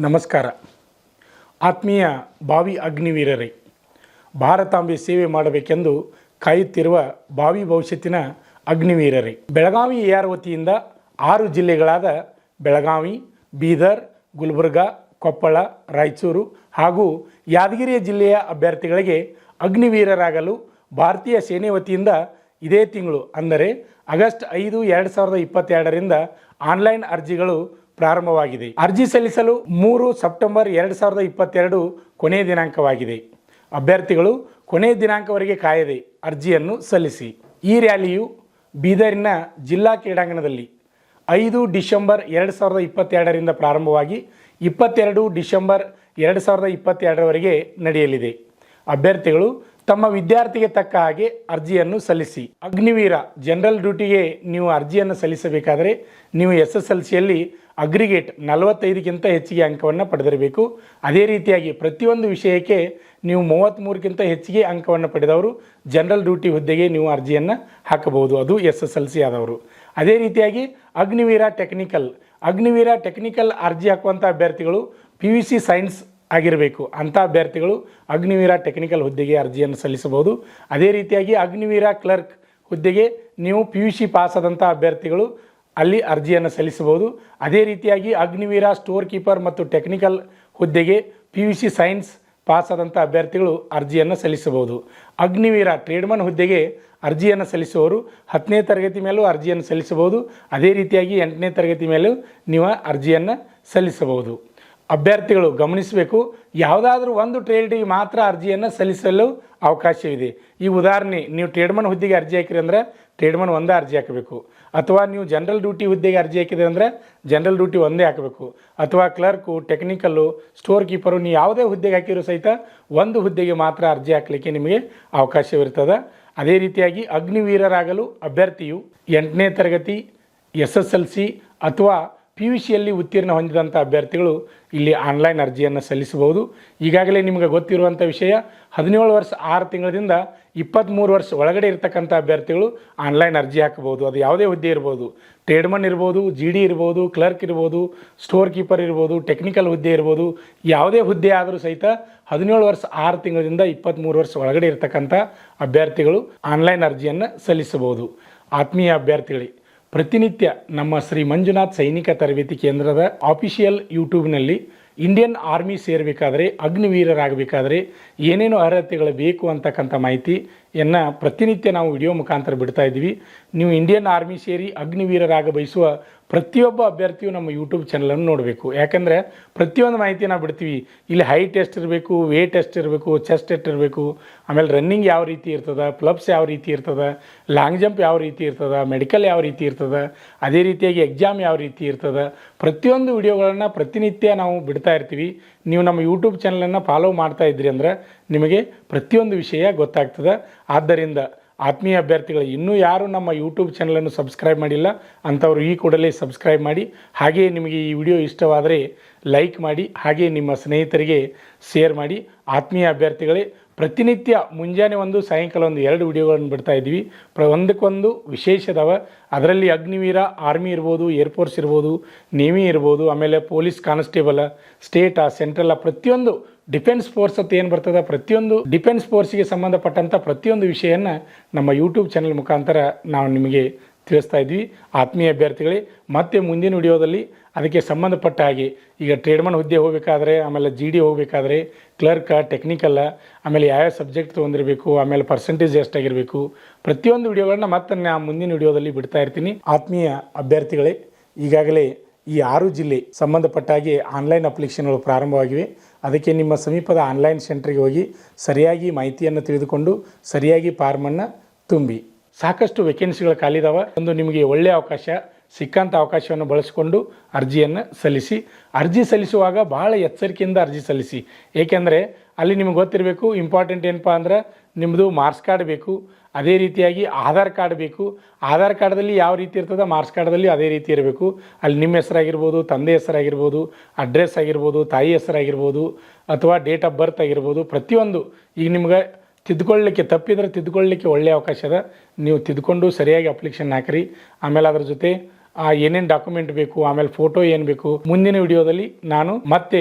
ನಮಸ್ಕಾರ. ಆತ್ಮೀಯ ಭಾವಿ ಅಗ್ನಿವೀರರೇ, ಭಾರತಾಂಬೆ ಸೇವೆ ಮಾಡಬೇಕೆಂದು ಕಾಯುತ್ತಿರುವ ಭಾವಿ ಭವಿಷ್ಯತ್ತಿನ ಅಗ್ನಿವೀರರೇ, ಬೆಳಗಾವಿ AR ವತಿಯಿಂದ 6 ಜಿಲ್ಲೆಗಳಾದ ಬೆಳಗಾವಿ, ಬೀದರ್, ಗುಲ್ಬರ್ಗ, ಕೊಪ್ಪಳ, ರಾಯಚೂರು ಹಾಗೂ ಯಾದಗಿರಿ ಜಿಲ್ಲೆಯ ಅಭ್ಯರ್ಥಿಗಳಿಗೆ ಅಗ್ನಿವೀರರಾಗಲು ಭಾರತೀಯ ಸೇನೆ ವತಿಯಿಂದ ಇದೇ ತಿಂಗಳು ಅಂದರೆ ಆಗಸ್ಟ್ 5, 2022ರಿಂದ ಆನ್ಲೈನ್ ಅರ್ಜಿಗಳು ಪ್ರಾರಂಭವಾಗಿದೆ. ಅರ್ಜಿ ಸಲ್ಲಿಸಲು 3 ಸೆಪ್ಟೆಂಬರ್ 2022 ಕೊನೆಯ ದಿನಾಂಕವಾಗಿದೆ. ಅಭ್ಯರ್ಥಿಗಳು ಕೊನೆಯ ದಿನಾಂಕವರೆಗೆ ಕಾಯದೆ ಅರ್ಜಿಯನ್ನು ಸಲ್ಲಿಸಿ. ಈ ರ್ಯಾಲಿಯು ಬೀದರಿನ ಜಿಲ್ಲಾ ಕ್ರೀಡಾಂಗಣದಲ್ಲಿ 5 ಡಿಸೆಂಬರ್ 2022ರಿಂದ ಪ್ರಾರಂಭವಾಗಿ 22 ಡಿಸೆಂಬರ್ 2022ರವರೆಗೆ ನಡೆಯಲಿದೆ. ಅಭ್ಯರ್ಥಿಗಳು ತಮ್ಮ ವಿದ್ಯಾರ್ಥಿಗೆ ತಕ್ಕ ಹಾಗೆ ಅರ್ಜಿಯನ್ನು ಸಲ್ಲಿಸಿ. ಅಗ್ನಿವೀರ ಜನರಲ್ ಡ್ಯೂಟಿಗೆ ನೀವು ಅರ್ಜಿಯನ್ನು ಸಲ್ಲಿಸಬೇಕಾದರೆ ನೀವು SSLCಯಲ್ಲಿ ಅಗ್ರಿಗೇಟ್ 45ಕ್ಕಿಂತ ಹೆಚ್ಚಿಗೆ ಅಂಕವನ್ನು ಪಡೆದಿರಬೇಕು. ಅದೇ ರೀತಿಯಾಗಿ ಪ್ರತಿಯೊಂದು ವಿಷಯಕ್ಕೆ ನೀವು 33ಕ್ಕಿಂತ ಹೆಚ್ಚಿಗೆ ಅಂಕವನ್ನು ಪಡೆದವರು ಜನರಲ್ ಡ್ಯೂಟಿ ಹುದ್ದೆಗೆ ನೀವು ಅರ್ಜಿಯನ್ನು ಹಾಕಬಹುದು, ಅದು SSLC ಆದವರು. ಅದೇ ರೀತಿಯಾಗಿ ಅಗ್ನಿವೀರ ಟೆಕ್ನಿಕಲ್ ಅರ್ಜಿ ಹಾಕುವಂಥ ಅಭ್ಯರ್ಥಿಗಳು PUC ಸೈನ್ಸ್ ಆಗಿರಬೇಕು. ಅಂಥ ಅಭ್ಯರ್ಥಿಗಳು ಅಗ್ನಿವೀರ ಟೆಕ್ನಿಕಲ್ ಹುದ್ದೆಗೆ ಅರ್ಜಿಯನ್ನು ಸಲ್ಲಿಸಬಹುದು. ಅದೇ ರೀತಿಯಾಗಿ ಅಗ್ನಿವೀರ ಕ್ಲರ್ಕ್ ಹುದ್ದೆಗೆ ನೀವು PUC ಪಾಸ್ ಆದಂಥ ಅಭ್ಯರ್ಥಿಗಳು ಅಲ್ಲಿ ಅರ್ಜಿಯನ್ನು ಸಲ್ಲಿಸಬಹುದು. ಅದೇ ರೀತಿಯಾಗಿ ಅಗ್ನಿವೀರ ಸ್ಟೋರ್ ಕೀಪರ್ ಮತ್ತು ಟೆಕ್ನಿಕಲ್ ಹುದ್ದೆಗೆ PUC ಸೈನ್ಸ್ ಪಾಸ್ ಆದಂಥ ಅಭ್ಯರ್ಥಿಗಳು ಅರ್ಜಿಯನ್ನು ಸಲ್ಲಿಸಬಹುದು. ಅಗ್ನಿವೀರ ಟ್ರೇಡ್ಮನ್ ಹುದ್ದೆಗೆ ಅರ್ಜಿಯನ್ನು ಸಲ್ಲಿಸುವವರು 10ನೇ ತರಗತಿ ಮೇಲೂ ಅರ್ಜಿಯನ್ನು ಸಲ್ಲಿಸಬಹುದು. ಅದೇ ರೀತಿಯಾಗಿ 8ನೇ ತರಗತಿ ಮೇಲೂ ನೀವು ಅರ್ಜಿಯನ್ನು ಸಲ್ಲಿಸಬಹುದು. ಅಭ್ಯರ್ಥಿಗಳು ಗಮನಿಸಬೇಕು, ಯಾವುದಾದ್ರೂ ಒಂದು ಟ್ರೇಡಿಗೆ ಮಾತ್ರ ಅರ್ಜಿಯನ್ನು ಸಲ್ಲಿಸಲು ಅವಕಾಶವಿದೆ. ಈ ಉದಾಹರಣೆ, ನೀವು ಟ್ರೇಡ್ಮನ್ ಹುದ್ದೆಗೆ ಅರ್ಜಿ ಹಾಕಿರಿ ಅಂದರೆ ಟ್ರೇಡ್ಮನ್ ಒಂದೇ ಅರ್ಜಿ ಹಾಕಬೇಕು, ಅಥವಾ ನೀವು ಜನರಲ್ ಡ್ಯೂಟಿ ಹುದ್ದೆಗೆ ಅರ್ಜಿ ಹಾಕಿದೆ ಅಂದರೆ ಜನರಲ್ ಡ್ಯೂಟಿ ಒಂದೇ ಹಾಕಬೇಕು, ಅಥವಾ ಕ್ಲರ್ಕು, ಟೆಕ್ನಿಕಲ್ಲು, ಸ್ಟೋರ್ ಕೀಪರು, ನೀವು ಯಾವುದೇ ಹುದ್ದೆಗೆ ಹಾಕಿರೋ ಸಹಿತ ಒಂದು ಹುದ್ದೆಗೆ ಮಾತ್ರ ಅರ್ಜಿ ಹಾಕಲಿಕ್ಕೆ ನಿಮಗೆ ಅವಕಾಶವಿರ್ತದೆ. ಅದೇ ರೀತಿಯಾಗಿ ಅಗ್ನಿವೀರರಾಗಲು ಅಭ್ಯರ್ಥಿಯು 8ನೇ ತರಗತಿ SSLC ಅಥವಾ PUCಯಲ್ಲಿ ಉತ್ತೀರ್ಣ ಹೊಂದಿದಂಥ ಅಭ್ಯರ್ಥಿಗಳು ಇಲ್ಲಿ ಆನ್ಲೈನ್ ಅರ್ಜಿಯನ್ನು ಸಲ್ಲಿಸಬಹುದು. ಈಗಾಗಲೇ ನಿಮಗೆ ಗೊತ್ತಿರುವಂಥ ವಿಷಯ, 17 ವರ್ಷ 6 ತಿಂಗಳಿಂದ 23 ವರ್ಷ ಒಳಗಡೆ ಇರತಕ್ಕಂಥ ಅಭ್ಯರ್ಥಿಗಳು ಆನ್ಲೈನ್ ಅರ್ಜಿ ಹಾಕಬಹುದು. ಅದು ಯಾವುದೇ ಹುದ್ದೆ ಇರ್ಬೋದು, ಟ್ರೇಡ್ಮನ್ ಇರ್ಬೋದು, GD ಇರ್ಬೋದು, ಕ್ಲರ್ಕ್ ಇರ್ಬೋದು, ಸ್ಟೋರ್ ಕೀಪರ್ ಇರ್ಬೋದು, ಟೆಕ್ನಿಕಲ್ ಹುದ್ದೆ ಇರ್ಬೋದು, ಯಾವುದೇ ಹುದ್ದೆ ಆದರೂ ಸಹಿತ 17 ವರ್ಷ 6 ತಿಂಗಳಿಂದ 23 ವರ್ಷ ಒಳಗಡೆ ಇರತಕ್ಕಂಥ ಅಭ್ಯರ್ಥಿಗಳು ಆನ್ಲೈನ್ ಅರ್ಜಿಯನ್ನು ಸಲ್ಲಿಸಬಹುದು. ಆತ್ಮೀಯ ಅಭ್ಯರ್ಥಿಗಳೇ, ಪ್ರತಿನಿತ್ಯ ನಮ್ಮ ಶ್ರೀ ಮಂಜುನಾಥ್ ಸೈನಿಕ ತರಬೇತಿ ಕೇಂದ್ರದ ಆಫಿಷಿಯಲ್ ಯೂಟ್ಯೂಬ್ನಲ್ಲಿ ಇಂಡಿಯನ್ ಆರ್ಮಿ ಸೇರಬೇಕಾದ್ರೆ, ಅಗ್ನಿವೀರರಾಗಬೇಕಾದ್ರೆ ಏನೇನು ಅರ್ಹತೆಗಳು ಬೇಕು ಅಂತಕ್ಕಂಥ ಮಾಹಿತಿಯನ್ನು ಪ್ರತಿನಿತ್ಯ ನಾವು ವಿಡಿಯೋ ಮುಖಾಂತರ ಬಿಡ್ತಾ ಇದ್ದೀವಿ. ನೀವು ಇಂಡಿಯನ್ ಆರ್ಮಿ ಸೇರಿ ಅಗ್ನಿವೀರರಾಗ ಬಯಸುವ ಪ್ರತಿಯೊಬ್ಬ ಅಭ್ಯರ್ಥಿಯು ನಮ್ಮ ಯೂಟ್ಯೂಬ್ ಚಾನಲನ್ನು ನೋಡಬೇಕು. ಯಾಕಂದರೆ ಪ್ರತಿಯೊಂದು ಮಾಹಿತಿ ನಾವು ಬಿಡ್ತೀವಿ. ಇಲ್ಲಿ ಹೈಟ್ ಎಷ್ಟು ಇರಬೇಕು, ವೇಟ್ ಎಷ್ಟು ಇರಬೇಕು, ಚೆಸ್ಟ್ ಎಷ್ಟು ಇರಬೇಕು, ಆಮೇಲೆ ರನ್ನಿಂಗ್ ಯಾವ ರೀತಿ ಇರ್ತದೆ, ಪ್ಲಬ್ಸ್ ಯಾವ ರೀತಿ ಇರ್ತದೆ, ಲಾಂಗ್ ಜಂಪ್ ಯಾವ ರೀತಿ ಇರ್ತದೆ, ಮೆಡಿಕಲ್ ಯಾವ ರೀತಿ ಇರ್ತದೆ, ಅದೇ ರೀತಿಯಾಗಿ ಎಕ್ಸಾಮ್ ಯಾವ ರೀತಿ ಇರ್ತದೆ, ಪ್ರತಿಯೊಂದು ವಿಡಿಯೋಗಳನ್ನು ಪ್ರತಿನಿತ್ಯ ನಾವು ಬಿಡ್ತಾ ಇರ್ತೀವಿ. ನೀವು ನಮ್ಮ ಯೂಟ್ಯೂಬ್ ಚಾನಲನ್ನು ಫಾಲೋ ಮಾಡ್ತಾ ಇದ್ರಿ ಅಂದರೆ ನಿಮಗೆ ಪ್ರತಿಯೊಂದು ವಿಷಯ ಗೊತ್ತಾಗ್ತದೆ. ಆದ್ದರಿಂದ ಆತ್ಮೀಯ ಅಭ್ಯರ್ಥಿಗಳು, ಇನ್ನೂ ಯಾರು ನಮ್ಮ ಯೂಟ್ಯೂಬ್ ಚಾನಲನ್ನು ಸಬ್ಸ್ಕ್ರೈಬ್ ಮಾಡಿಲ್ಲ ಅಂಥವರು ಈ ಕೂಡಲೇ ಸಬ್ಸ್ಕ್ರೈಬ್ ಮಾಡಿ. ಹಾಗೆಯೇ ನಿಮಗೆ ಈ ವಿಡಿಯೋ ಇಷ್ಟವಾದರೆ ಲೈಕ್ ಮಾಡಿ, ಹಾಗೆಯೇ ನಿಮ್ಮ ಸ್ನೇಹಿತರಿಗೆ ಶೇರ್ ಮಾಡಿ. ಆತ್ಮೀಯ ಅಭ್ಯರ್ಥಿಗಳೇ, ಪ್ರತಿನಿತ್ಯ ಮುಂಜಾನೆ ಒಂದು, ಸಾಯಂಕಾಲ ಒಂದು 2 ವಿಡಿಯೋಗಳನ್ನು ಬಿಡ್ತಾ ಇದ್ದೀವಿ. ಒಂದಕ್ಕೊಂದು ವಿಶೇಷದವ. ಅದರಲ್ಲಿ ಅಗ್ನಿವೀರ, ಆರ್ಮಿ ಇರ್ಬೋದು, ಏರ್ಫೋರ್ಸ್ ಇರ್ಬೋದು, ನೇವಿ ಇರ್ಬೋದು, ಆಮೇಲೆ ಪೊಲೀಸ್ ಕಾನ್ಸ್ಟೇಬಲ್, ಸ್ಟೇಟಾ, ಸೆಂಟ್ರಲ್ಲ, ಪ್ರತಿಯೊಂದು ಡಿಫೆನ್ಸ್ ಫೋರ್ಸ್ ಅಂತ ಏನು ಬರ್ತದೆ, ಪ್ರತಿಯೊಂದು ಡಿಫೆನ್ಸ್ ಫೋರ್ಸಿಗೆ ಸಂಬಂಧಪಟ್ಟಂಥ ಪ್ರತಿಯೊಂದು ವಿಷಯವನ್ನು ನಮ್ಮ ಯೂಟ್ಯೂಬ್ ಚಾನಲ್ ಮುಖಾಂತರ ನಾವು ನಿಮಗೆ ತಿಳಿಸ್ತಾ ಇದ್ವಿ. ಆತ್ಮೀಯ ಅಭ್ಯರ್ಥಿಗಳೇ, ಮತ್ತೆ ಮುಂದಿನ ವಿಡಿಯೋದಲ್ಲಿ ಅದಕ್ಕೆ ಸಂಬಂಧಪಟ್ಟ ಹಾಗೆ, ಈಗ ಟ್ರೇಡ್ಮನ್ ಹುದ್ದೆ ಹೋಗಬೇಕಾದ್ರೆ, ಆಮೇಲೆ GD ಹೋಗಬೇಕಾದ್ರೆ, ಕ್ಲರ್ಕ, ಟೆಕ್ನಿಕಲ್ಲ, ಆಮೇಲೆ ಯಾವ್ಯಾವ ಸಬ್ಜೆಕ್ಟ್ ತೊಗೊಂಡಿರಬೇಕು, ಆಮೇಲೆ ಪರ್ಸೆಂಟೇಜ್ ಎಷ್ಟಾಗಿರಬೇಕು, ಪ್ರತಿಯೊಂದು ವಿಡಿಯೋಗಳನ್ನ ಮತ್ತೆ ನಾನು ಮುಂದಿನ ವಿಡಿಯೋದಲ್ಲಿ ಬಿಡ್ತಾ ಇರ್ತೀನಿ. ಆತ್ಮೀಯ ಅಭ್ಯರ್ಥಿಗಳೇ, ಈಗಾಗಲೇ ಈ 6 ಜಿಲ್ಲೆ ಸಂಬಂಧಪಟ್ಟ ಹಾಗೆ ಆನ್ಲೈನ್ ಅಪ್ಲಿಕೇಶನ್ಗಳು ಪ್ರಾರಂಭವಾಗಿವೆ. ಅದಕ್ಕೆ ನಿಮ್ಮ ಸಮೀಪದ ಆನ್ಲೈನ್ ಸೆಂಟ್ರಿಗೆ ಹೋಗಿ ಸರಿಯಾಗಿ ಮಾಹಿತಿಯನ್ನು ತಿಳಿದುಕೊಂಡು ಸರಿಯಾಗಿ ಫಾರ್ಮನ್ನು ತುಂಬಿ. ಸಾಕಷ್ಟು ವೇಕೆನ್ಸಿಗಳು ಖಾಲಿದಾವೆ. ಒಂದು ನಿಮಗೆ ಒಳ್ಳೆಯ ಅವಕಾಶ, ಸಿಕ್ಕಂಥ ಅವಕಾಶವನ್ನು ಬಳಸಿಕೊಂಡು ಅರ್ಜಿಯನ್ನು ಸಲ್ಲಿಸಿ. ಅರ್ಜಿ ಸಲ್ಲಿಸುವಾಗ ಭಾಳ ಎಚ್ಚರಿಕೆಯಿಂದ ಅರ್ಜಿ ಸಲ್ಲಿಸಿ. ಏಕೆಂದರೆ ಅಲ್ಲಿ ನಿಮಗೆ ಗೊತ್ತಿರಬೇಕು, ಇಂಪಾರ್ಟೆಂಟ್ ಏನಪ್ಪ ಅಂದ್ರೆ ನಿಮ್ಮದು ಮಾರ್ಕ್ಸ್ ಕಾರ್ಡ್ ಬೇಕು, ಅದೇ ರೀತಿಯಾಗಿ ಆಧಾರ್ ಕಾರ್ಡ್ ಬೇಕು. ಆಧಾರ್ ಕಾರ್ಡ್ದಲ್ಲಿ ಯಾವ ರೀತಿ ಇರ್ತದೆ, ಮಾರ್ಕ್ಸ್ ಕಾರ್ಡ್ದಲ್ಲಿ ಅದೇ ರೀತಿ ಇರಬೇಕು. ಅಲ್ಲಿ ನಿಮ್ಮ ಹೆಸರಾಗಿರ್ಬೋದು, ತಂದೆ ಹೆಸರಾಗಿರ್ಬೋದು, ಅಡ್ರೆಸ್ ಆಗಿರ್ಬೋದು, ತಾಯಿ ಹೆಸರಾಗಿರ್ಬೋದು, ಅಥವಾ ಡೇಟ್ ಆಫ್ ಬರ್ತ್ ಆಗಿರ್ಬೋದು, ಪ್ರತಿಯೊಂದು ಈಗ ನಿಮ್ಗೆ ತಿದ್ದುಕೊಳ್ಳಲಿಕ್ಕೆ ತಪ್ಪಿದರೆ ತಿದ್ದುಕೊಳ್ಳಲಿಕ್ಕೆ ಒಳ್ಳೆಯ ಅವಕಾಶ ಅದ. ನೀವು ತಿದ್ದುಕೊಂಡು ಸರಿಯಾಗಿ ಅಪ್ಲಿಕೇಶನ್ ಹಾಕಿರಿ. ಆಮೇಲೆ ಅದ್ರ ಜೊತೆ ಏನೇನು ಡಾಕ್ಯುಮೆಂಟ್ ಬೇಕು, ಆಮೇಲೆ ಫೋಟೋ ಏನು ಬೇಕು, ಮುಂದಿನ ವಿಡಿಯೋದಲ್ಲಿ ನಾನು ಮತ್ತೆ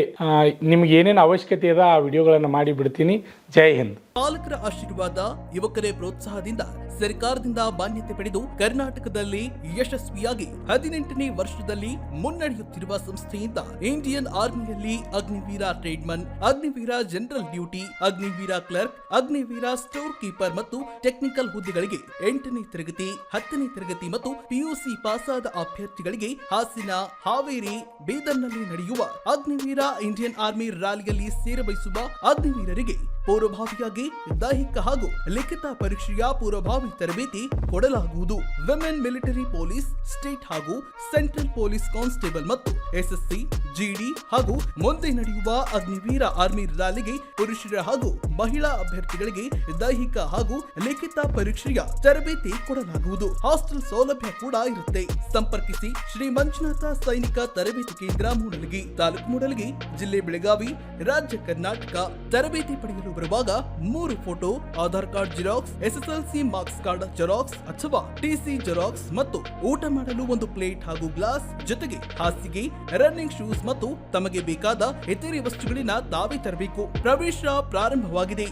ನಿಮ್ಗೆ ಏನೇನು ಅವಶ್ಯಕತೆ ಇದೆ ಆ ವಿಡಿಯೋಗಳನ್ನು ಮಾಡಿ ಬಿಡ್ತೀನಿ. ಜೈ ಹಿಂದ್. ಪಾಲಕರ ಆಶೀರ್ವಾದ, ಯುವಕರೇ ಪ್ರೋತ್ಸಾಹದಿಂದ ಸರ್ಕಾರದಿಂದ ಮಾನ್ಯತೆ ಪಡೆದು ಕರ್ನಾಟಕದಲ್ಲಿ ಯಶಸ್ವಿಯಾಗಿ 18ನೇ ವರ್ಷದಲ್ಲಿ ಮುನ್ನಡೆಯುತ್ತಿರುವ ಸಂಸ್ಥೆಯಿಂದ ಇಂಡಿಯನ್ ಆರ್ಮಿಯಲ್ಲಿ Agniveer tradesman, Agniveer general duty, Agniveer clerk, Agniveer store keeper ಮತ್ತು ಟೆಕ್ನಿಕಲ್ ಹುದ್ದೆಗಳಿಗೆ 8ನೇ ತರಗತಿ, 10ನೇ ತರಗತಿ ಮತ್ತು ಪಿಯುಸಿ ಪಾಸಾದ ಅಭ್ಯರ್ಥಿಗಳಿಗೆ ಹಾಸನ, ಹಾವೇರಿ, ಬೀದರ್ನಲ್ಲಿ ನಡೆಯುವ ಅಗ್ನಿವೀರ ಇಂಡಿಯನ್ ಆರ್ಮಿ ರ್ಯಾಲಿಯಲ್ಲಿ ಸೇರಬಯಸುವ ಅಗ್ನಿವೀರರಿಗೆ ಪೂರ್ವಭಾವಿಯಾಗಿ ದೈಹಿಕ ಹಾಗೂ ಲಿಖಿತ ಪರೀಕ್ಷೆಯ ಪೂರ್ವಭಾವಿ ತರಬೇತಿ ಕೊಡಲಾಗುವುದು. ವಿಮೆನ್ ಮಿಲಿಟರಿ ಪೊಲೀಸ್, ಸ್ಟೇಟ್ ಹಾಗೂ ಸೆಂಟ್ರಲ್ ಪೊಲೀಸ್ ಕಾನ್ಸ್ಟೇಬಲ್ ಮತ್ತು ಎಸ್ಎಸ್ಸಿ, ಜಿಡಿ ಹಾಗೂ ಮುಂದೆ ನಡೆಯುವ ಅಗ್ನಿವೀರ ಆರ್ಮಿ ರ್ಯಾಲಿಗೆ ಪುರುಷರ ಹಾಗೂ ಮಹಿಳಾ ಅಭ್ಯರ್ಥಿಗಳಿಗೆ ದೈಹಿಕ ಹಾಗೂ ಲಿಖಿತ ಪರೀಕ್ಷೆಯ ತರಬೇತಿ ಕೊಡಲಾಗುವುದು. ಹಾಸ್ಟೆಲ್ ಸೌಲಭ್ಯ ಕೂಡ ಇರುತ್ತೆ. ಸಂಪರ್ಕಿಸಿ ಶ್ರೀ ಮಂಜುನಾಥ ಸೈನಿಕ ತರಬೇತಿ ಕೇಂದ್ರ ಮೂಡಲಗಿ, ತಾಲೂಕು ಮೂಡಲಗಿ, ಜಿಲ್ಲೆ ಬೆಳಗಾವಿ, ರಾಜ್ಯ ಕರ್ನಾಟಕ. ತರಬೇತಿ ಪಡೆಯಲು ಬರುವಾಗ 3 photo, Aadhaar card xerox, SSLC marks card xerox ಅಥವಾ ಟಿಸಿ ಜೆರಾಕ್ಸ್ ಮತ್ತು ಊಟ ಮಾಡಲು 1 ಪ್ಲೇಟ್ ಹಾಗೂ ಗ್ಲಾಸ್, ಜೊತೆಗೆ ಹಾಸಿಗೆ, ರನ್ನಿಂಗ್ ಶೂಸ್ ಮತ್ತು ತಮಗೆ ಬೇಕಾದ ಇತರೆ ವಸ್ತುಗಳಿನ ತಾವೇ ತರಬೇಕು. ಪ್ರವೇಶ ಪ್ರಾರಂಭವಾಗಿದೆ.